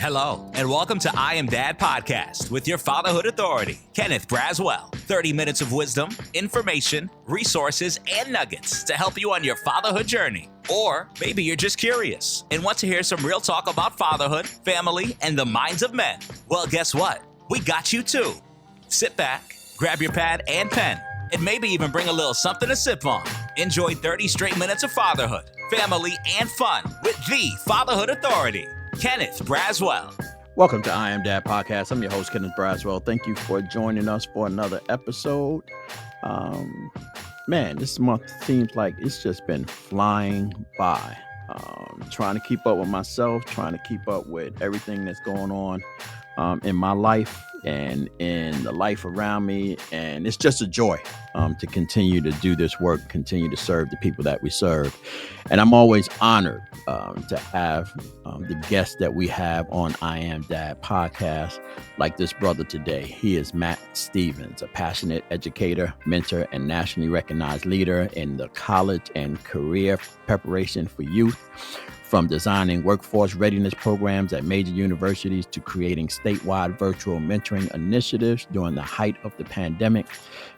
Hello, and welcome to I Am Dad podcast with your fatherhood authority, Kenneth Braswell. 30 minutes of wisdom, information, resources, and nuggets to help you on your fatherhood journey. Or maybe you're just curious and want to hear some real talk about fatherhood, family, and the minds of men. Well, guess what? We got you too. Sit back, grab your pad and pen, and maybe even bring a little something to sip on. Enjoy 30 straight minutes of fatherhood, family, and fun with the Fatherhood Authority, Kenneth Braswell. Welcome to I Am Dad podcast. I'm your host, Kenneth Braswell. Thank you for joining us for another episode. Man, this month seems like it's just been flying by. Trying to keep up with myself, trying to keep up with everything that's going on in my life and in the life around me. And it's just a joy to continue to do this work, continue to serve the people that we serve. And I'm always honored to have the guests that we have on I Am Dad podcast, like this brother today. He is Matt Stevens, a passionate educator, mentor, and nationally recognized leader in the college and career preparation for youth. From designing workforce readiness programs at major universities to creating statewide virtual mentoring initiatives during the height of the pandemic,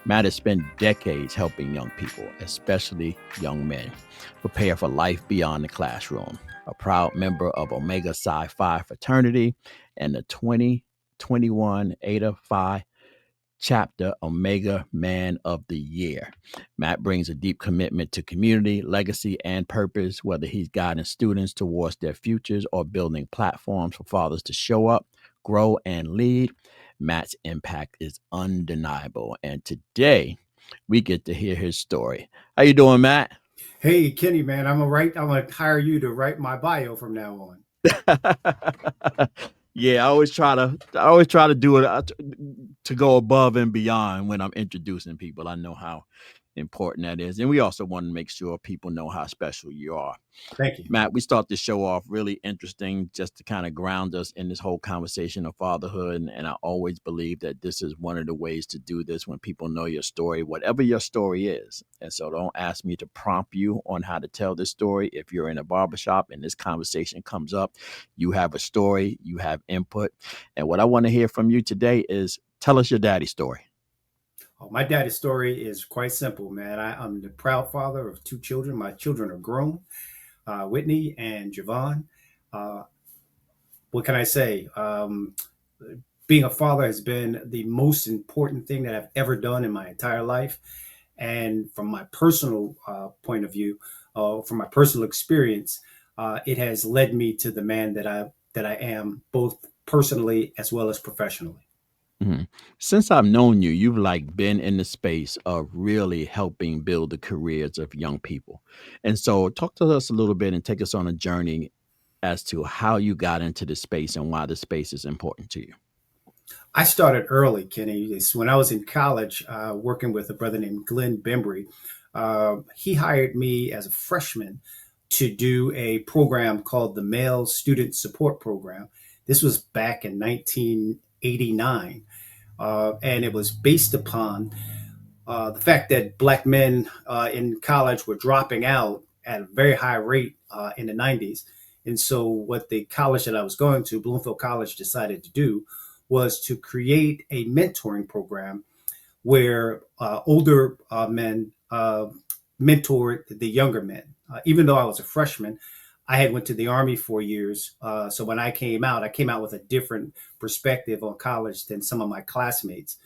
Matt has spent decades helping young people, especially young men, prepare for life beyond the classroom. A proud member of Omega Psi Phi fraternity and the 2021 Eta Phi chapter Omega Man of the Year. Matt brings a deep commitment to community, legacy, and purpose, whether he's guiding students towards their futures or building platforms for fathers to show up, grow, and lead. Matt's impact is undeniable. And today we get to hear his story. How you doing, Matt? Hey, Kenny, man, I'm gonna hire you to write my bio from now on. Yeah, I always try to do it to go above and beyond when I'm introducing people. I know how important that is. And we also want to make sure people know how special you are. Thank you. Matt, we start the show off really interesting just to kind of ground us in this whole conversation of fatherhood. And I always believe that this is one of the ways to do this when people know your story, whatever your story is. And so don't ask me to prompt you on how to tell this story. If you're in a barbershop and this conversation comes up, you have a story, you have input. And what I want to hear from you today is tell us your daddy's story. Oh, my daddy's story is quite simple, man. I'm the proud father of two children. My children are grown, Whitney and Javon. What can I say? Being a father has been the most important thing that I've ever done in my entire life. And from my personal point of view, from my personal experience, it has led me to the man that I am, both personally as well as professionally. Mm-hmm. Since I've known you, you've been in the space of really helping build the careers of young people. And so talk to us a little bit and take us on a journey as to how you got into this space and why the space is important to you. I started early, Kenny. When I was in college, working with a brother named Glenn Bembry. He hired me as a freshman to do a program called the Male Student Support Program. This was back in 1989. And it was based upon the fact that Black men in college were dropping out at a very high rate in the 90s. And so what the college that I was going to, Bloomfield College, decided to do was to create a mentoring program where older men mentored the younger men. Even though I was a freshman, I had went to the Army 4 years. So when I came out with a different perspective on college than some of my classmates.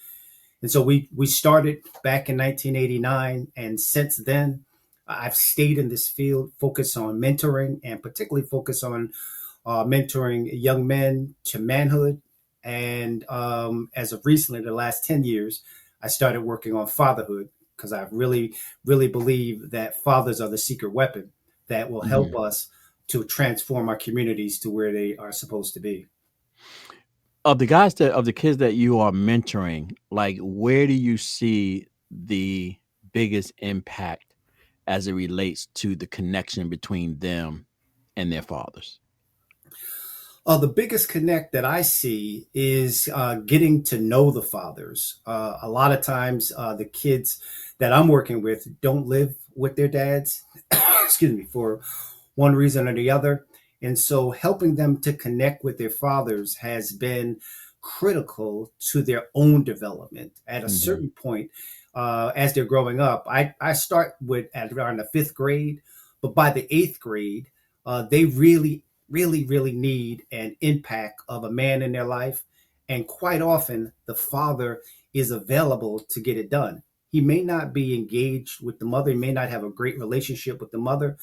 And so we started back in 1989. And since then, I've stayed in this field, focused on mentoring and particularly focused on mentoring young men to manhood. And as of recently, the last 10 years, I started working on fatherhood because I really, really believe that fathers are the secret weapon that will help us to transform our communities to where they are supposed to be. Of the kids that you are mentoring, where do you see the biggest impact as it relates to the connection between them and their fathers? The biggest connect that I see is getting to know the fathers. A lot of times, the kids that I'm working with don't live with their dads, excuse me, for one reason or the other. And so helping them to connect with their fathers has been critical to their own development. At a Mhm. certain point, as they're growing up, I start with at around the fifth grade, but by the eighth grade, they really need an impact of a man in their life. And quite often, the father is available to get it done. He may not be engaged with the mother, he may not have a great relationship with the mother,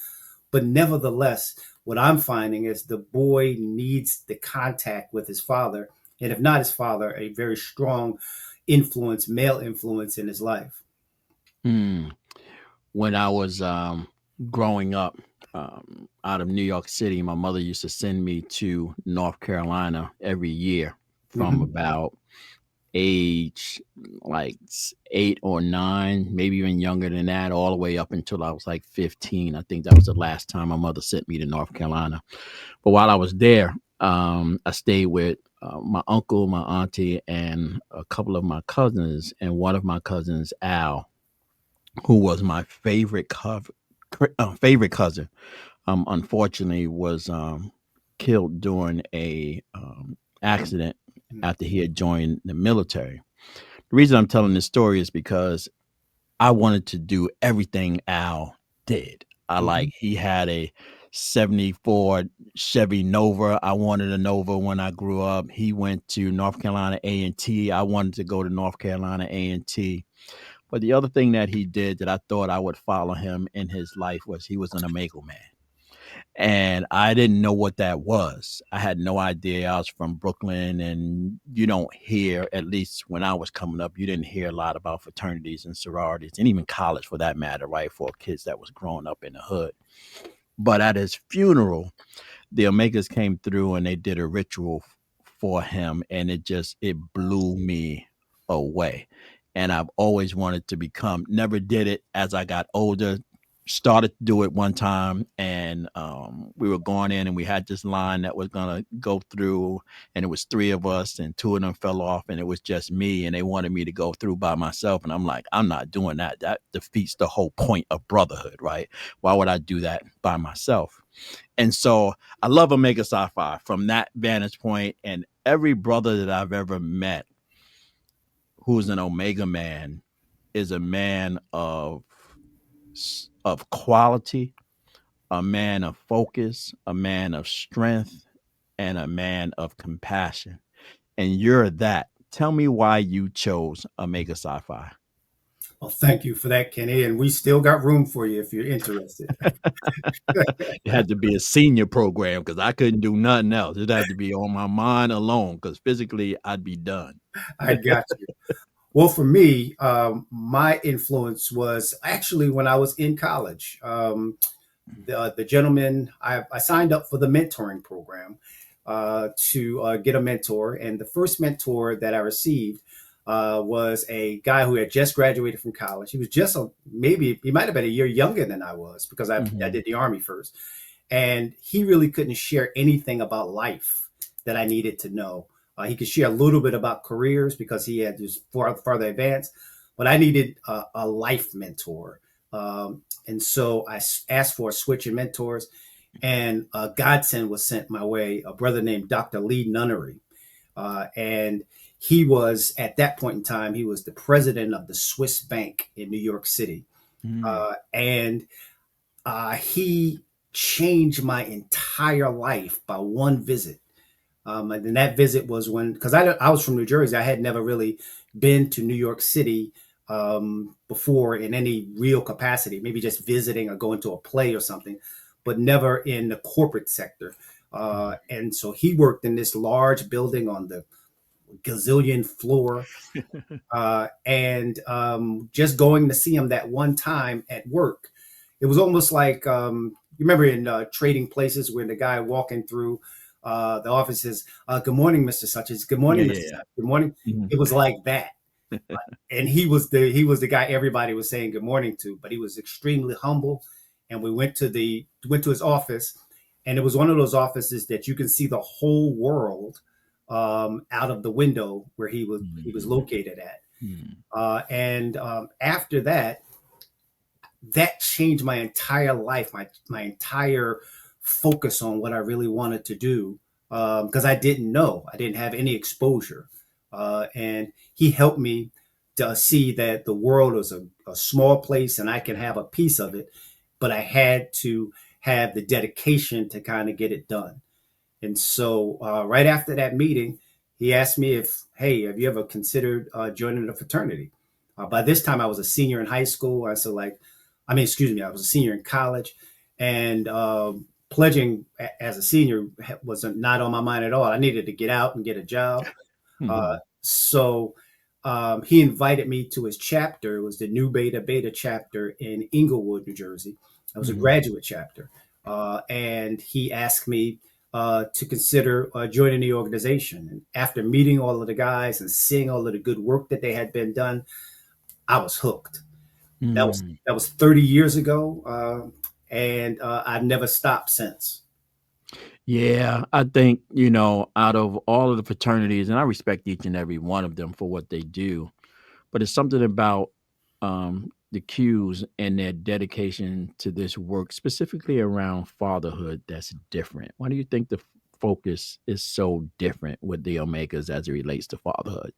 but nevertheless, what I'm finding is the boy needs the contact with his father. And if not his father, a very strong influence, male influence in his life. Mm. When I was growing up out of New York City, my mother used to send me to North Carolina every year from Mhm. about age like 8 or 9, maybe even younger than that, all the way up until I was like 15. I think that was the last time my mother sent me to North Carolina. But while I was there, I stayed with my uncle, my auntie, and a couple of my cousins. And one of my cousins, Al, who was my favorite cousin, unfortunately was killed during a accident after he had joined the military. The reason I'm telling this story is because I wanted to do everything Al did. Mhm. He had a 74 Chevy Nova. I wanted a Nova when I grew up. He went to North Carolina A&T. I wanted to go to North Carolina A&T. But the other thing that he did that I thought I would follow him in his life was he was an Omega man. And I didn't know what that was. I had no idea. I was from Brooklyn, and you don't hear, at least when I was coming up, you didn't hear a lot about fraternities and sororities, and even college for that matter, right? For kids that was growing up in the hood. But at his funeral, the Omegas came through and they did a ritual for him, and it blew me away. And I've always wanted to become, never did it. As I got older, started to do it one time, and we were going in and we had this line that was gonna go through, and it was three of us and two of them fell off and it was just me, and they wanted me to go through by myself, and I'm like, I'm not doing that. That defeats the whole point of brotherhood, right? Why would I do that by myself? And so I love Omega Psi Phi from that vantage point. And every brother that I've ever met who's an Omega man is a man of quality, a man of focus, a man of strength, and a man of compassion. And you're that. Tell me why you chose Omega Psi Phi. Well, thank you for that, Kenny. And we still got room for you if you're interested. It had to be a senior program because I couldn't do nothing else. It had to be on my mind alone because physically I'd be done. I got you. Well, for me, my influence was actually when I was in college. The gentleman, I signed up for the mentoring program to get a mentor. And the first mentor that I received was a guy who had just graduated from college. He was maybe he might have been a year younger than I was because I Mhm. did the Army first. And he really couldn't share anything about life that I needed to know. He could share a little bit about careers because he had just farther advanced, but I needed a life mentor. And so I asked for a switch in mentors, and a godsend was sent my way, a brother named Dr. Lee Nunnery. And he was, at that point in time, he was the president of the Swiss Bank in New York City. Mm. And he changed my entire life by one visit. And that visit was when, because I was from New Jersey, I had never really been to New York City before in any real capacity, maybe just visiting or going to a play or something, but never in the corporate sector. And so he worked in this large building on the gazillion floor. And just going to see him that one time at work, it was almost like you remember in trading places when the guy walking through the office says, "Good morning, Mister Such." It's "Good Yeah, morning, yeah, Mister yeah. Such." Good morning. Mhm. It was like that, and he was the guy everybody was saying good morning to. But he was extremely humble, and we went to his office, and it was one of those offices that you can see the whole world out of the window where he was Mhm. located at. Mhm. And after that, that changed my entire life, my entire focus on what I really wanted to do, because I didn't know, I didn't have any exposure. And he helped me to see that the world was a small place and I can have a piece of it, but I had to have the dedication to kind of get it done. And so right after that meeting, he asked me if, hey, have you ever considered joining the fraternity? By this time, I was a senior in high school. I was a senior in college, and pledging as a senior was not on my mind at all. I needed to get out and get a job. So he invited me to his chapter. It was the New Beta chapter in Inglewood, New Jersey. It was a graduate chapter. And he asked me to consider joining the organization. And after meeting all of the guys and seeing all of the good work that they had been done, I was hooked. That was 30 years ago, and I've never stopped since. Yeah, I think, out of all of the fraternities, and I respect each and every one of them for what they do, but it's something about the Qs and their dedication to this work, specifically around fatherhood, that's different. Why do you think the focus is so different with the Omegas as it relates to fatherhood?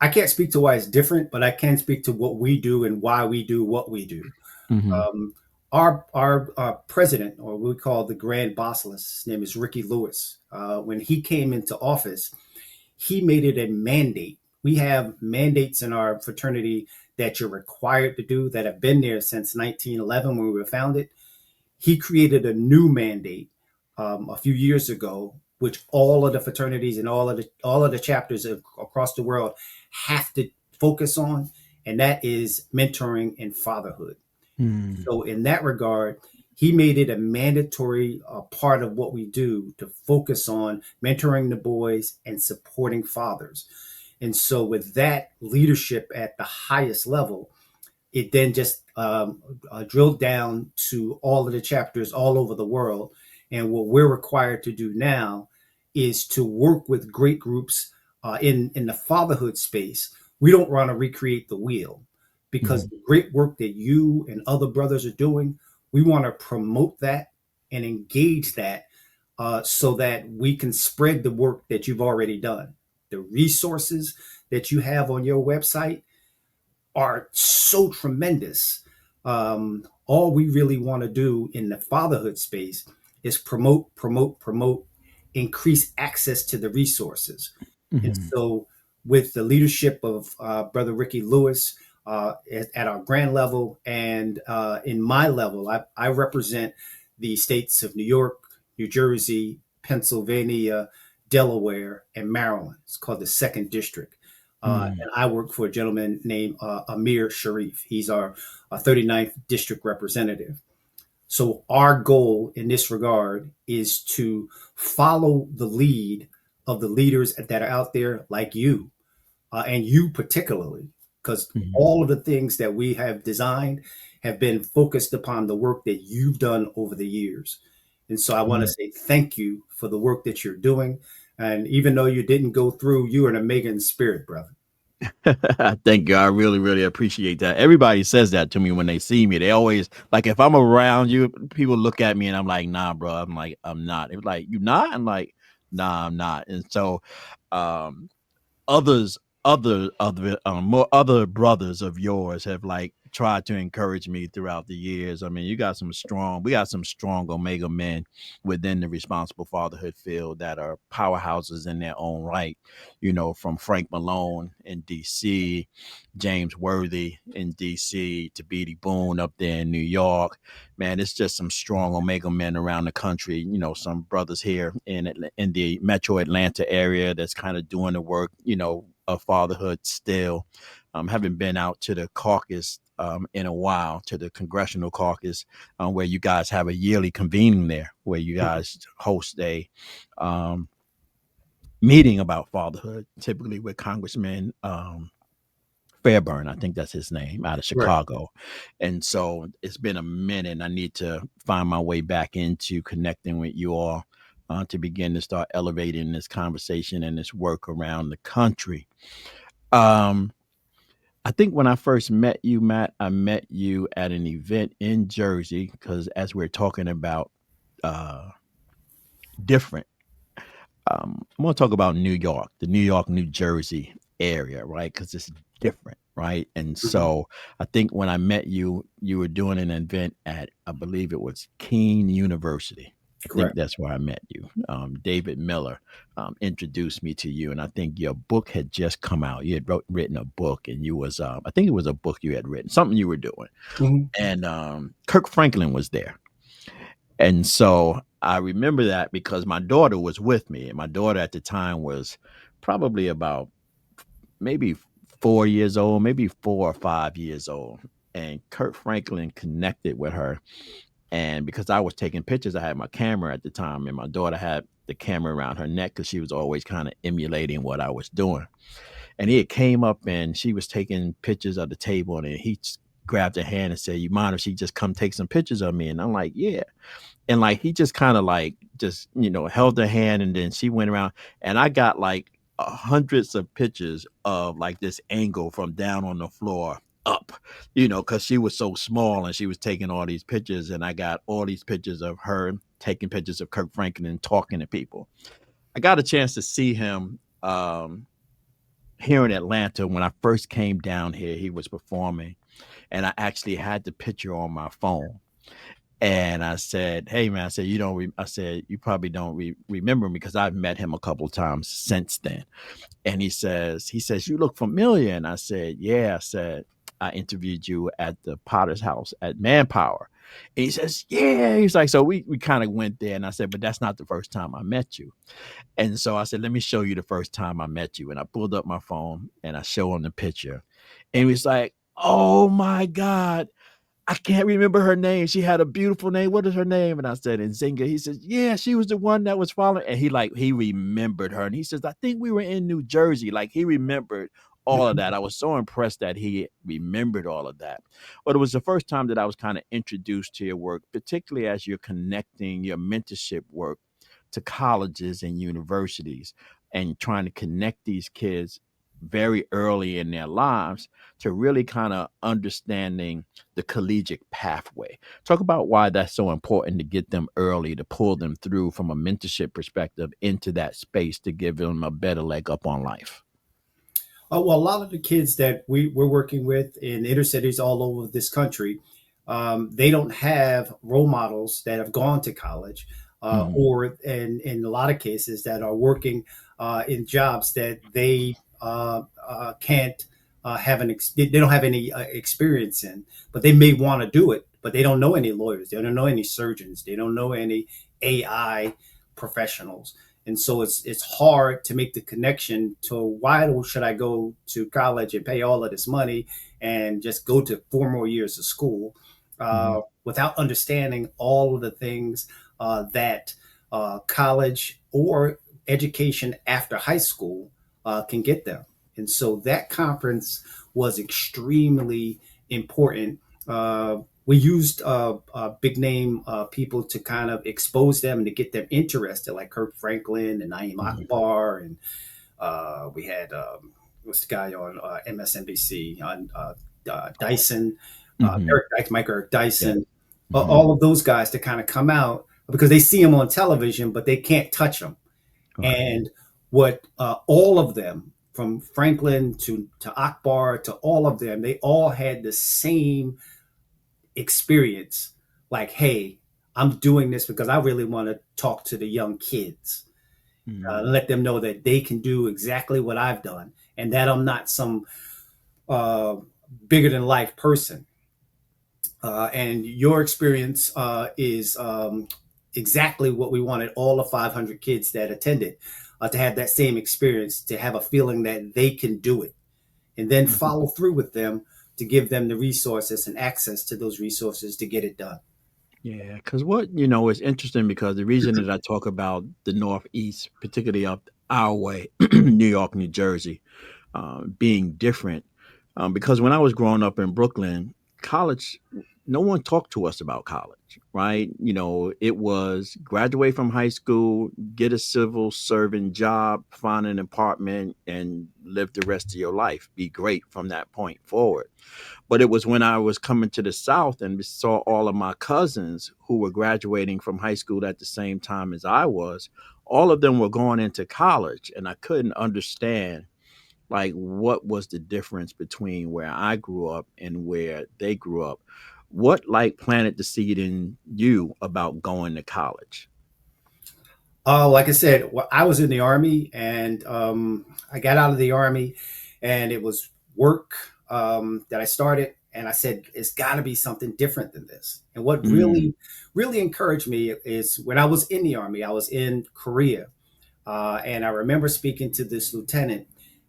I can't speak to why it's different, but I can speak to what we do and why we do what we do. Hmm. Um, our president, or we call the Grand Basilisk, his name is Ricky Lewis. When he came into office, he made it a mandate. We have mandates in our fraternity that you're required to do that have been there since 1911 when we were founded. He created a new mandate a few years ago, which all of the fraternities and all of the chapters across the world have to focus on, and that is mentoring and fatherhood. Mm. So in that regard, he made it a mandatory part of what we do to focus on mentoring the boys and supporting fathers. And so with that leadership at the highest level, it then just drilled down to all of the chapters all over the world. And what we're required to do now is to work with great groups in the fatherhood space. We don't want to recreate the wheel, because Mhm. the great work that you and other brothers are doing, we want to promote that and engage that, so that we can spread the work that you've already done. The resources that you have on your website are so tremendous. All we really want to do in the fatherhood space is promote, increase access to the resources. And Mhm. so, with the leadership of Brother Ricky Lewis at our grand level and in my level, I represent the states of New York, New Jersey, Pennsylvania, Delaware, and Maryland. It's called the Second District. Mm. And I work for a gentleman named Amir Sharif. He's our 39th district representative. So our goal in this regard is to follow the lead of the leaders that are out there, like you, and you particularly, because Mhm. all of the things that we have designed have been focused upon the work that you've done over the years. And so I want to Yeah. say thank you for the work that you're doing. And even though you didn't go through, you are an Omega in spirit, brother. Thank you. I really, really appreciate that. Everybody says that to me when they see me. They always like if I'm around you, people look at me and I'm like, nah, bro. I'm like, I'm not. It's like, you not? I'm like, nah, I'm not. And so um others more other brothers of yours have like tried to encourage me throughout the years. I mean, we got some strong Omega men within the responsible fatherhood field that are powerhouses in their own right, from Frank Malone in DC, James Worthy in DC, to Beatty Boone up there in New York. Man, it's just some strong Omega men around the country. Some brothers here in the Metro Atlanta area that's kind of doing the work, of fatherhood still. Haven't been out to the caucus in a while, to the congressional caucus, where you guys have a yearly convening there, where you guys host a meeting about fatherhood, typically with Congressman Fairburn, I think that's his name, out of Right. Chicago. And so it's been a minute. And I need to find my way back into connecting with you all to begin to start elevating this conversation and this work around the country. Um, I think when I first met you, Matt, I met you at an event in Jersey because as we're talking about uh, different. I'm going to talk about New York, the New York, New Jersey area, right? Because it's different, right? And Mhm. so I think when I met you, you were doing an event at, I believe it was Keene University. I think Correct. that's where I met you. David Miller introduced me to you, and I think your book had just come out. You had written a book, and you was, I think it was a book you had written, something you were doing, Mhm. and Kirk Franklin was there. And so I remember that because my daughter was with me, and my daughter at the time was probably about maybe 4 years old, maybe 4 or 5 years old. And Kurt Franklin connected with her. And because I was taking pictures, I had my camera at the time, and my daughter had the camera around her neck because she was always kind of emulating what I was doing. And he had came up and she was taking pictures of the table, and he grabbed her hand and said, "You mind if she just come take some pictures of me?" And I'm like, "Yeah." And like he just kind of like just held her hand, and then she went around, and I got like hundreds of pictures of like this angle from down on the floor up, because she was so small and she was taking all these pictures, and I got all these pictures of her taking pictures of Kirk Franklin and talking to people. I got a chance to see him here in Atlanta when I first came down here. He was performing, and I actually had the picture on my phone. And I said, "Hey man," I said, "You don't." I said, "You probably don't remember me because I've met him a couple of times since then." And he says, "You look familiar." And I said, "Yeah." I said, "I interviewed you at the Potter's House at Manpower." And he says, "Yeah." He's like, "So we kind of went there." And I said, "But that's not the first time I met you." And so I said, "Let me show you the first time I met you." And I pulled up my phone and I show him the picture. And he was like, "Oh my God, I can't remember her name. She had a beautiful name. What is her name?" And I said, Nzinga. He says, "Yeah, she was the one that was following." And he remembered her. And he says, "I think we were in New Jersey." Like he remembered all of Mhm. that. I was so impressed that he remembered all of that. But it was the first time that I was kind of introduced to your work, particularly as you're connecting your mentorship work to colleges and universities and trying to connect these kids very early in their lives to really kind of understanding the collegiate pathway. Talk about why that's so important to get them early, to pull them through from a mentorship perspective into that space to give them a better leg up on life. Well, a lot of the kids that we're working with in inner cities all over this country, they don't have role models that have gone to college, Mhm, or in a lot of cases that are working in jobs that they can't they don't have any experience in, but they may want to do it, but they don't know any lawyers, they don't know any surgeons, they don't know any AI professionals. And so it's hard to make the connection to why should I go to college and pay all of this money and just go to 4 more years of school mhm, without understanding all of the things that college or education after high school can get them. And so that conference was extremely important. We used big name people to kind of expose them and to get them interested, like Kirk Franklin and Naeem mhm, Akbar, and we had what's the guy on MSNBC on Dyson, mhm. Eric Yeah. Dyson, Mhm. all of those guys to kind of come out because they see them on television, but they can't touch them. Right. And what all of them, from Franklin to Akbar to all of them, they all had the same experience. Like, hey, I'm doing this because I really want to talk to the young kids, Mhm. let them know that they can do exactly what I've done, and that I'm not some uh, bigger than life person. And your experience is exactly what we wanted all the 500 kids that attended to have that same experience, to have a feeling that they can do it, and then Mhm. follow through with them to give them the resources and access to those resources to get it done. Yeah, because is interesting because the reason that I talk about the Northeast, particularly up our way, New York, New Jersey, being different, because when I was growing up in Brooklyn, college no one talked to us about college, right? It was graduate from high school, get a civil servant job, find an apartment, and live the rest of your life. Be great from that point forward. But it was when I was coming to the South and saw all of my cousins who were graduating from high school at the same time as I was, all of them were going into college, and I couldn't understand like what was the difference between where I grew up and where they grew up. What like planted the seed in you about going to college? Like I said, I was in the Army, and I got out of the Army, and it was work that I started. And I said, it's got to be something different than this. And what Mm, really encouraged me is when I was in the Army, I was in Korea. And I remember speaking to this lieutenant,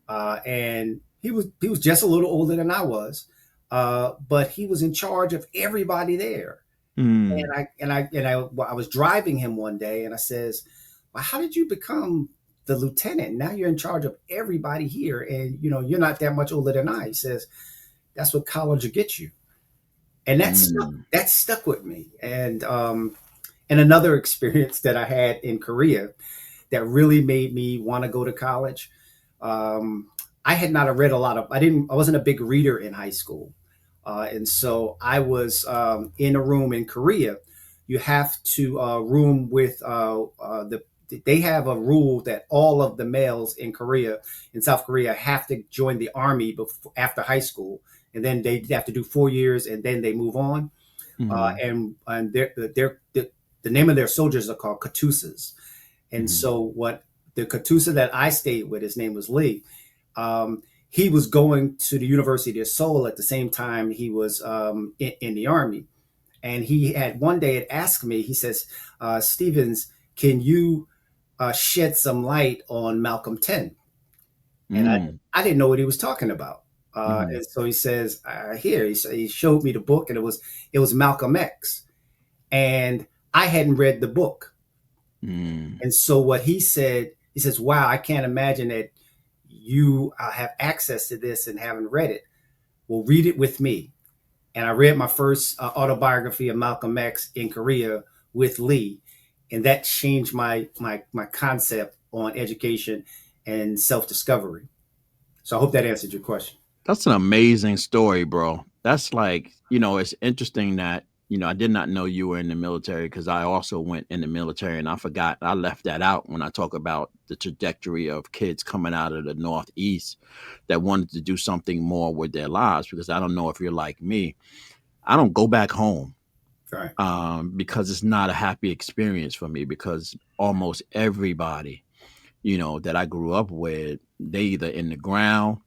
and he was just a little older than I was, but he was in charge of everybody there. mm, I was driving him one day, and I says, "Well, how did you become the lieutenant? Now you're in charge of everybody here, and you're not that much older than I." He says, "That's what college will get you," and that stuck. mm, That stuck with me. And another experience that I had in Korea that really made me want to go to college. Um, I had not read a lot of. I wasn't a big reader in high school, and so I was in a room in Korea. You have to room with the. They have a rule that all of the males in South Korea, have to join the army after high school, and then they have to do 4 years, and then they move on. mm, And the name of their soldiers are called katusas. And mm, so what the Katusa that I stayed with, his name was Lee. He was going to the University of Seoul at the same time he was in the Army. And he had one day had asked me, he says, Stevens, can you shed some light on Malcolm 10? And mm, I didn't know what he was talking about. mm, And so he says, here, he showed me the book, and it was Malcolm X. And I hadn't read the book. mm. And so what he says, wow, I can't imagine that you have access to this and haven't read it. Well, read it with me. And I read my first autobiography of Malcolm X in Korea with Lee. And that changed my concept on education and self-discovery. So I hope that answered your question. That's an amazing story, bro. That's like, it's interesting that, I did not know you were in the military because I also went in the military and I left that out when I talk about the trajectory of kids coming out of the Northeast that wanted to do something more with their lives. Because I don't know if you're like me, I don't go back home All right. because it's not a happy experience for me because almost everybody that I grew up with, they either in the ground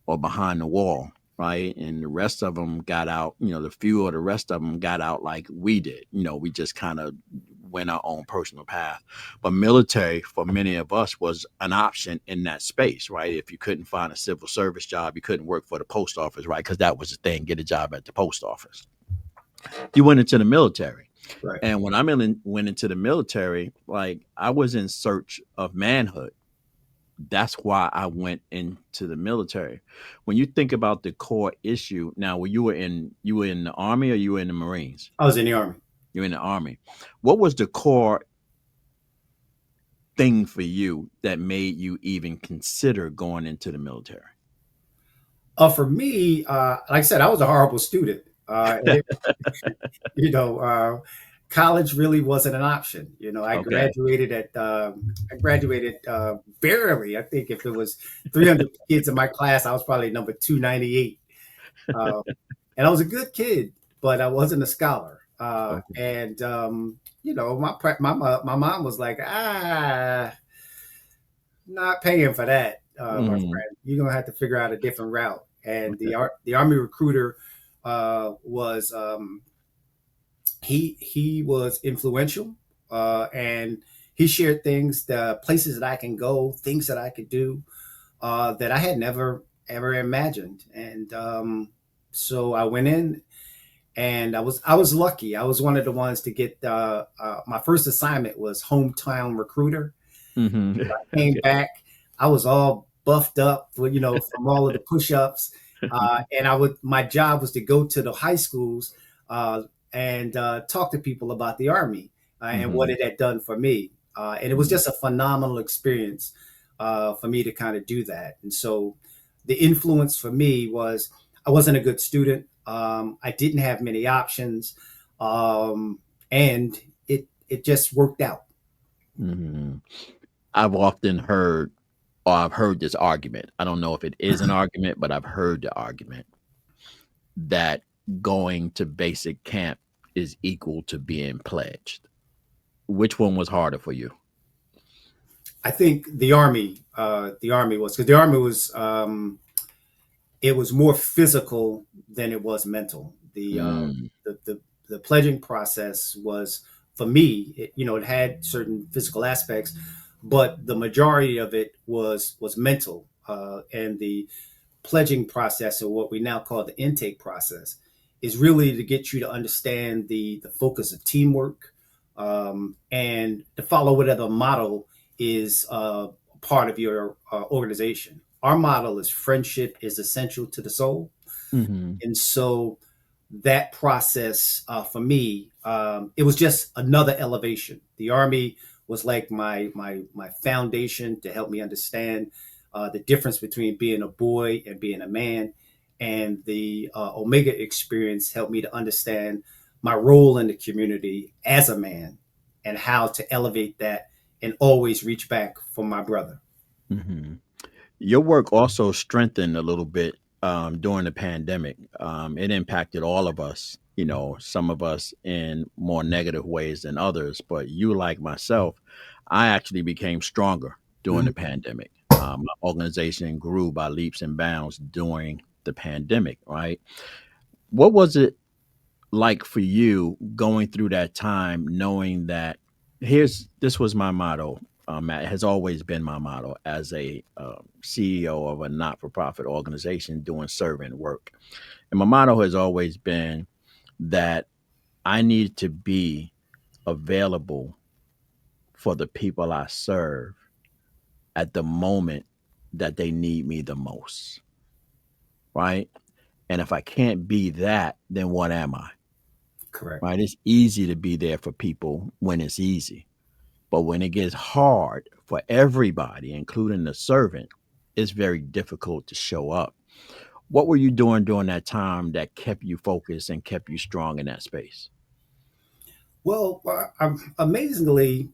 or behind the wall, right? And the rest of them got out, the few or the rest of them got out like we did. We just kind of went our own personal path. But military, for many of us, was an option in that space, right? If you couldn't find a civil service job, you couldn't work for the post office, right? Because that was the thing, get a job at the post office. You went into the military. Right. And when went into the military, like I was in search of manhood. That's why I went into the military. When you think about the core issue, now when you were in the army or you were in the Marines? I was in the Army. You're in the army. What was the core thing for you that made you even consider going into the military? For me, like I said, I was a horrible student. you know, uh, College really wasn't an option. Okay. I graduated barely. I think if it was 300 kids in my class, I was probably number 298. Uh, and I was a good kid, but I wasn't a scholar. Okay. And my mom was like, not paying for that, my Mm, friend. You're gonna have to figure out a different route. And the Army recruiter was he was influential, and he shared things, the places that I can go, things that I could do that I had never ever imagined. And so I went in, and I was lucky. I was one of the ones to get my first assignment was hometown recruiter. hmm Came Okay. back, I was all buffed up from all of the push-ups, and my job was to go to the high schools and talk to people about the Army and what Hmm. it had done for me. And it was just a phenomenal experience for me to kind of do that. And so the influence for me was I wasn't a good student. I didn't have many options. Um, and it just worked out. Hmm. I've often heard, or I've heard this argument. I don't know if it is an argument, but I've heard the argument that going to basic camp is equal to being pledged. Which one was harder for you? I think the army was because the army was it was more physical than it was mental. Mm, The pledging process was for me, it had certain physical aspects, but the majority of it was mental, and the pledging process, or what we now call the intake process, is really to get you to understand the focus of teamwork, and to follow whatever model is part of your organization. Our model is friendship is essential to the soul. mhm, And so that process for me, it was just another elevation. The Army was like my foundation to help me understand the difference between being a boy and being a man. And the Omega experience helped me to understand my role in the community as a man and how to elevate that and always reach back for my brother. mhm. Your work also strengthened a little bit during the pandemic. It impacted all of us, some of us in more negative ways than others. But you, like myself, I actually became stronger during the Mhm. pandemic. My organization grew by leaps and bounds during the pandemic, right? What was it like for you going through that time, knowing that this was my motto. It has always been my motto as a CEO of a not-for-profit organization doing servant work, and my motto has always been that I need to be available for the people I serve at the moment that they need me the most, right? And if I can't be that, then what am I? Correct. Right? It's easy to be there for people when it's easy. But when it gets hard for everybody, including the servant, it's very difficult to show up. What were you doing during that time that kept you focused and kept you strong in that space? Well, amazingly,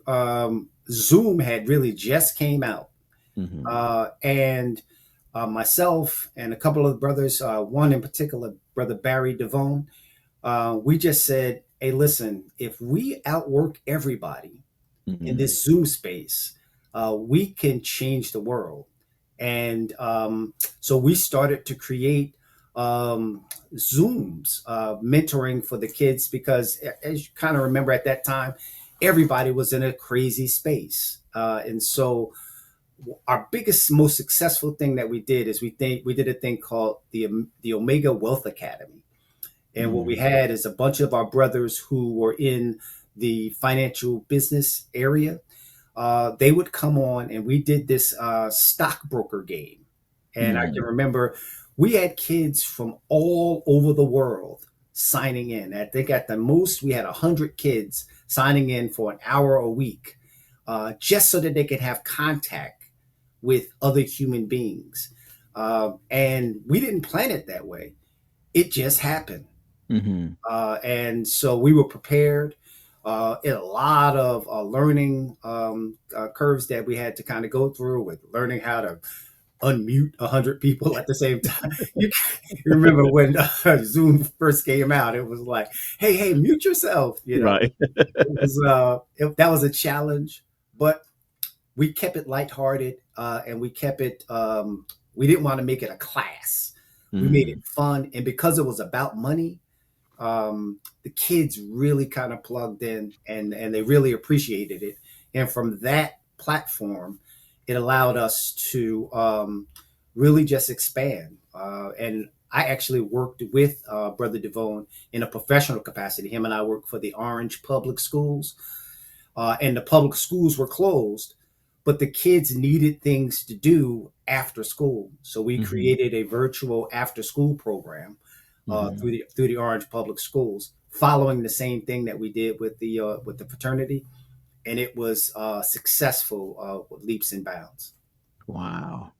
Zoom had really just came out, Hmm. and myself and a couple of brothers, one in particular, brother Barry Devone, we just said, "Hey, listen, if we outwork everybody in Hmm. this Zoom space, we can change the world." And so we started to create Zooms, mentoring for the kids, because as you kind of remember at that time, everybody was in a crazy space. And so our biggest, most successful thing that we did is we did a thing called the Omega Wealth Academy. And what we Hmm. had is a bunch of our brothers who were in the financial business area. They would come on, and we did this stockbroker game. And I can Hmm. remember we had kids from all over the world signing in. I think at the most we had 100 kids signing in for an hour a week, just so that they could have contact with other human beings. And we didn't plan it that way. It just happened. Hmm. And so we were prepared. In a lot of learning curves that we had to kind of go through, with learning how to unmute 100 people at the same time. You remember when Zoom first came out? It was like, hey, mute yourself. Right. That was a challenge, but we kept it lighthearted, and we kept it. We didn't want to make it a class. We made it Hmm. fun, and because it was about money, the kids really kind of plugged in, and they really appreciated it. And from that platform, it allowed us to really just expand. And I actually worked with Brother Devone in a professional capacity. Him and I worked for the Orange Public Schools, and the public schools were closed, but the kids needed things to do after school. So we Hmm. created a virtual after school program Hmm. through the Orange Public Schools. following the same thing that we did with the fraternity, and it was successful with leaps and bounds. Wow.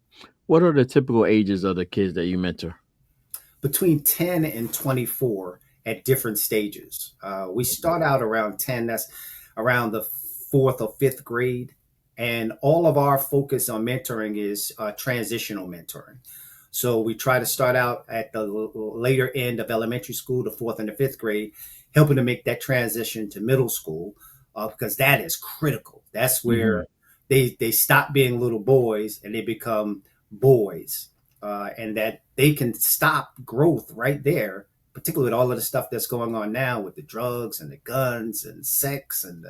What are the typical ages of the kids that you mentor? Between 10 and 24 at different stages. We start out around 10, that's around the fourth or fifth grade. And all of our focus on mentoring is transitional mentoring. So we try to start out at the later end of elementary school, the fourth and the fifth grade, helping to make that transition to middle school, because that is critical. That's Hmm. where they stop being little boys and they become boys, and that they can stop growth right there, particularly with all of the stuff that's going on now with the drugs and the guns and sex and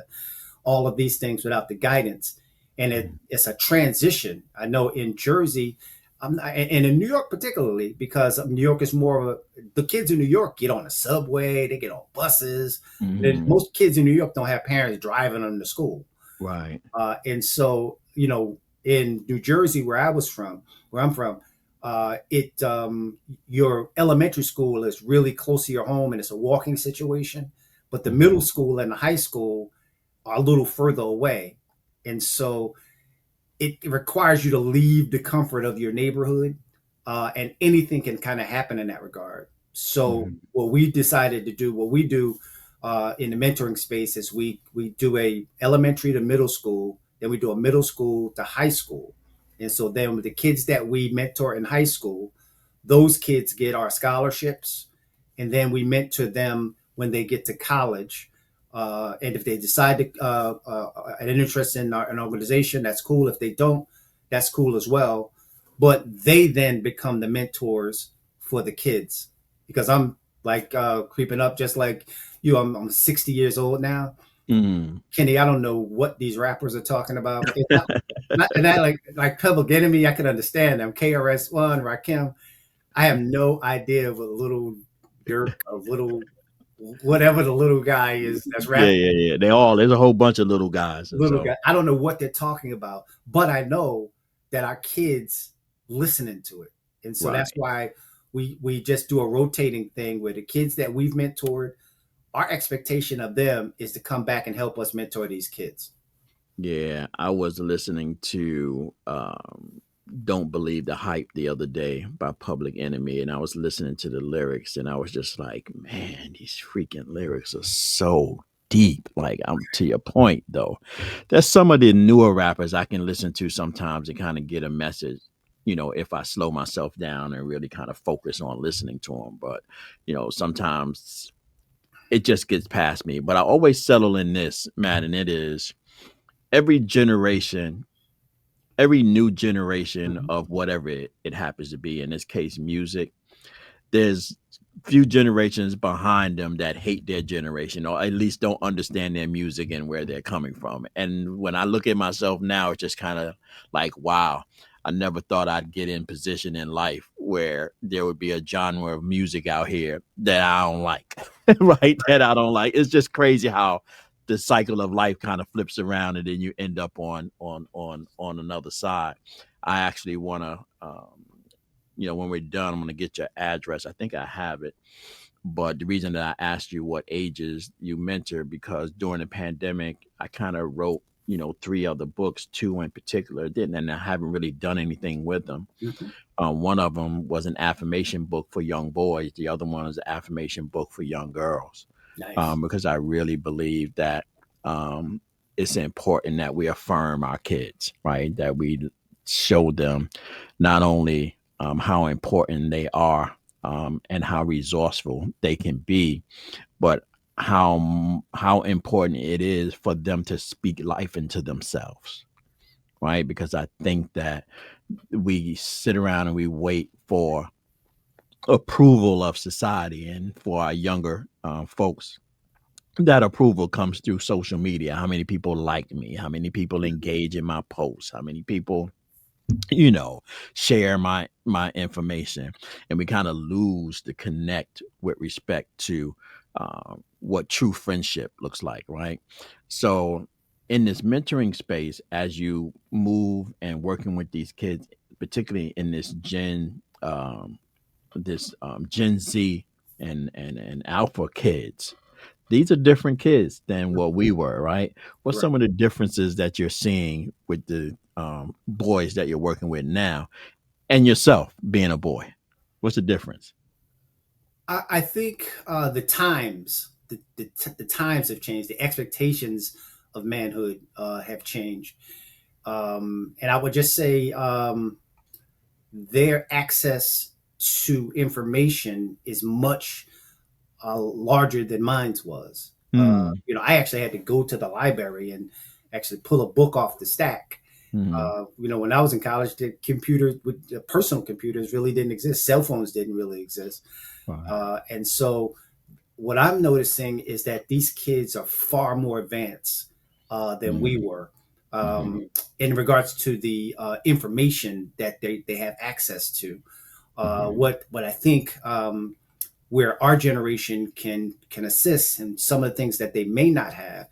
all of these things without the guidance. And it's a transition. I know in Jersey, and in New York particularly, because New York is more of the kids in New York get on the subway, they get on buses. Hmm. Most kids in New York don't have parents driving them to school. Right. And so, in New Jersey, where I'm from, it your elementary school is really close to your home, and it's a walking situation. But the middle Hmm. school and the high school are a little further away, and so it requires you to leave the comfort of your neighborhood, and anything can kind of happen in that regard. So Hmm. what we do in the mentoring space is we do a elementary to middle school, then we do a middle school to high school, and so then with the kids that we mentor in high school, those kids get our scholarships, and then we mentor them when they get to college. And if they decide to an interest in an organization, that's cool. If they don't, that's cool as well. But they then become the mentors for the kids, because I'm like creeping up just like you. I'm 60 years old now. Mm. Kenny, I don't know what these rappers are talking about. It's not, and I like Public Enemy, I can understand them. KRS One, Rakim. I have no idea what little Dirk or little whatever the little guy is that's Yeah, rapping. yeah, yeah. There's a whole bunch of little guys, and Little so guy. I don't know what they're talking about, but I know that our kids listening to it, and so that's right. why we just do a rotating thing where the kids that we've mentored, our expectation of them is to come back and help us mentor these kids. Yeah, I was listening to "Don't Believe the Hype" the other day by Public Enemy, and I was listening to the lyrics, and I was just like, man, these freaking lyrics are so deep. Like, I'm to your point though. There's some of the newer rappers I can listen to sometimes and kind of get a message. If I slow myself down and really kind of focus on listening to them, but sometimes it just gets past me. But I always settle in this, man, and it is every generation, every new generation Mhm. of whatever it happens to be, in this case, music, there's few generations behind them that hate their generation or at least don't understand their music and where they're coming from. And when I look at myself now, it's just kind of like, wow, I never thought I'd get in position in life where there would be a genre of music out here that I don't like, right? That I don't like. It's just crazy how the cycle of life kind of flips around and then you end up on another side. I actually want to when we're done, I'm going to get your address. I think I have it. But the reason that I asked you what ages you mentor, because during the pandemic, I kind of wrote, three other books, two in particular, didn't, and I haven't really done anything with them. Mhm. One of them was an affirmation book for young boys. The other one is an affirmation book for young girls, Nice. because I really believe that um, it's important that we affirm our kids, right? That we show them not only how important they are and how resourceful they can be, but how important it is for them to speak life into themselves, right? Because I think that we sit around and we wait for approval of society, and for our younger folks, that approval comes through social media. How many people like me? How many people Mhm. engage in my posts? How many people you know share my information? And we kind of lose the connect with respect to what true friendship looks like, right? So in this mentoring space, as you move and working with these kids, particularly in this Gen Z and alpha kids, these are different kids than what we were, right? What's Right. some of the differences that you're seeing with the boys that you're working with now, and yourself being a boy? What's the difference? I think the times have changed. The expectations of manhood have changed, and I would just say their access to information is much larger than mine was. Mm, I actually had to go to the library and actually pull a book off the stack. mm, When I was in college, the personal computers really didn't exist. Cell phones didn't really exist. right. And so what I'm noticing is that these kids are far more advanced than we Mm, were mm, in regards to the information that they have access to. mm, What I think where our generation can assist in some of the things that they may not have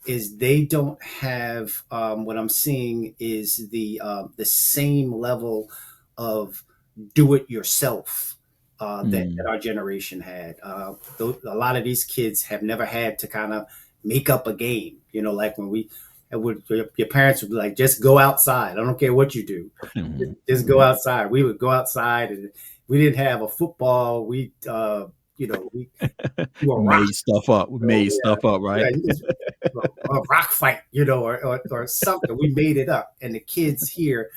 is they don't have what I'm seeing is the same level of do it yourself that mm. our generation had. A lot of these kids have never had to kind of make up a game. Like when your parents would be like, just go outside. I don't care what you do, Mhm, just go mhm. outside. We would go outside, and we didn't have a football. We do a rock. Made stuff up. So, Made yeah, stuff up, right? yeah, you just a rock fight, or something. We made it up, and the kids here,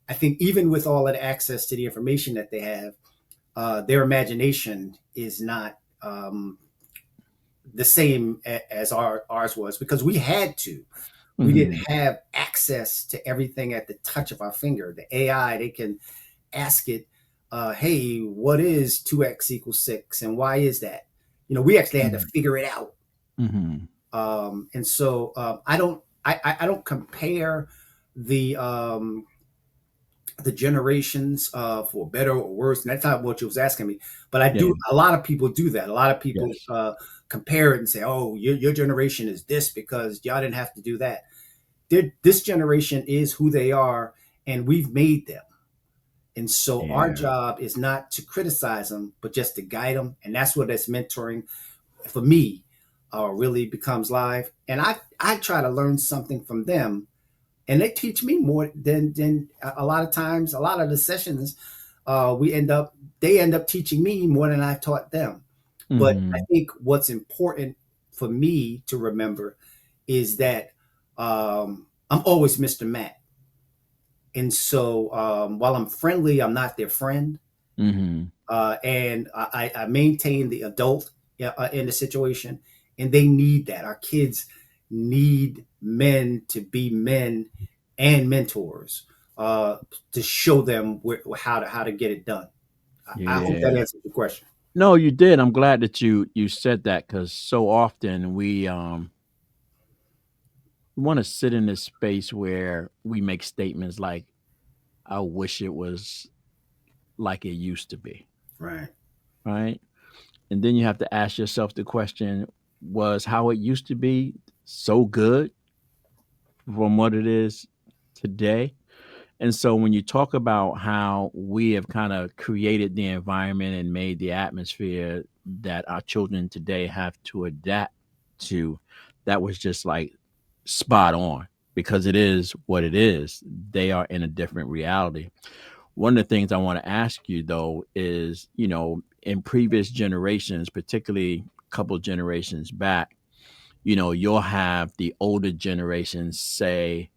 I think, even with all of the access to the information that they have, their imagination is not the same as ours was because we had to. We didn't Mhm. have access to everything at the touch of our finger. The AI, they can ask it, "Hey, what is 2x = 6, and why is that?" We actually had to Mhm. figure it out. Mhm. And so I don't compare the the generations for better or worse. And that's not what you was asking me, but I Yeah. do. A lot of people do that. A lot of people Yes. compare it and say, "Oh, your generation is this because y'all didn't have to do that." This generation is who they are, and we've made them. And so our Yeah. job is not to criticize them, but just to guide them. And that's what this mentoring for me really becomes live. And I try to learn something from them, and they teach me more than a lot of times. A lot of the sessions, they end up teaching me more than I've taught them. But I Mhm. think what's important for me to remember is that I'm always Mr. Matt. And so while I'm friendly, I'm not their friend. Mhm. And I maintain the adult in the situation, and they need that. Our kids need men to be men and mentors to show them how to get it done. I hope that Yeah. answers your question. No, you did. I'm glad that you said that because so often we want to sit in this space where we make statements like, "I wish it was like it used to be," Right. right? And then you have to ask yourself the question, was how it used to be so good from what it is today? And so when you talk about how we have kind of created the environment and made the atmosphere that our children today have to adapt to, that was just like spot on because it is what it is. They are in a different reality. One of the things I want to ask you though is, in previous generations, particularly a couple generations back, you'll have the older generations say,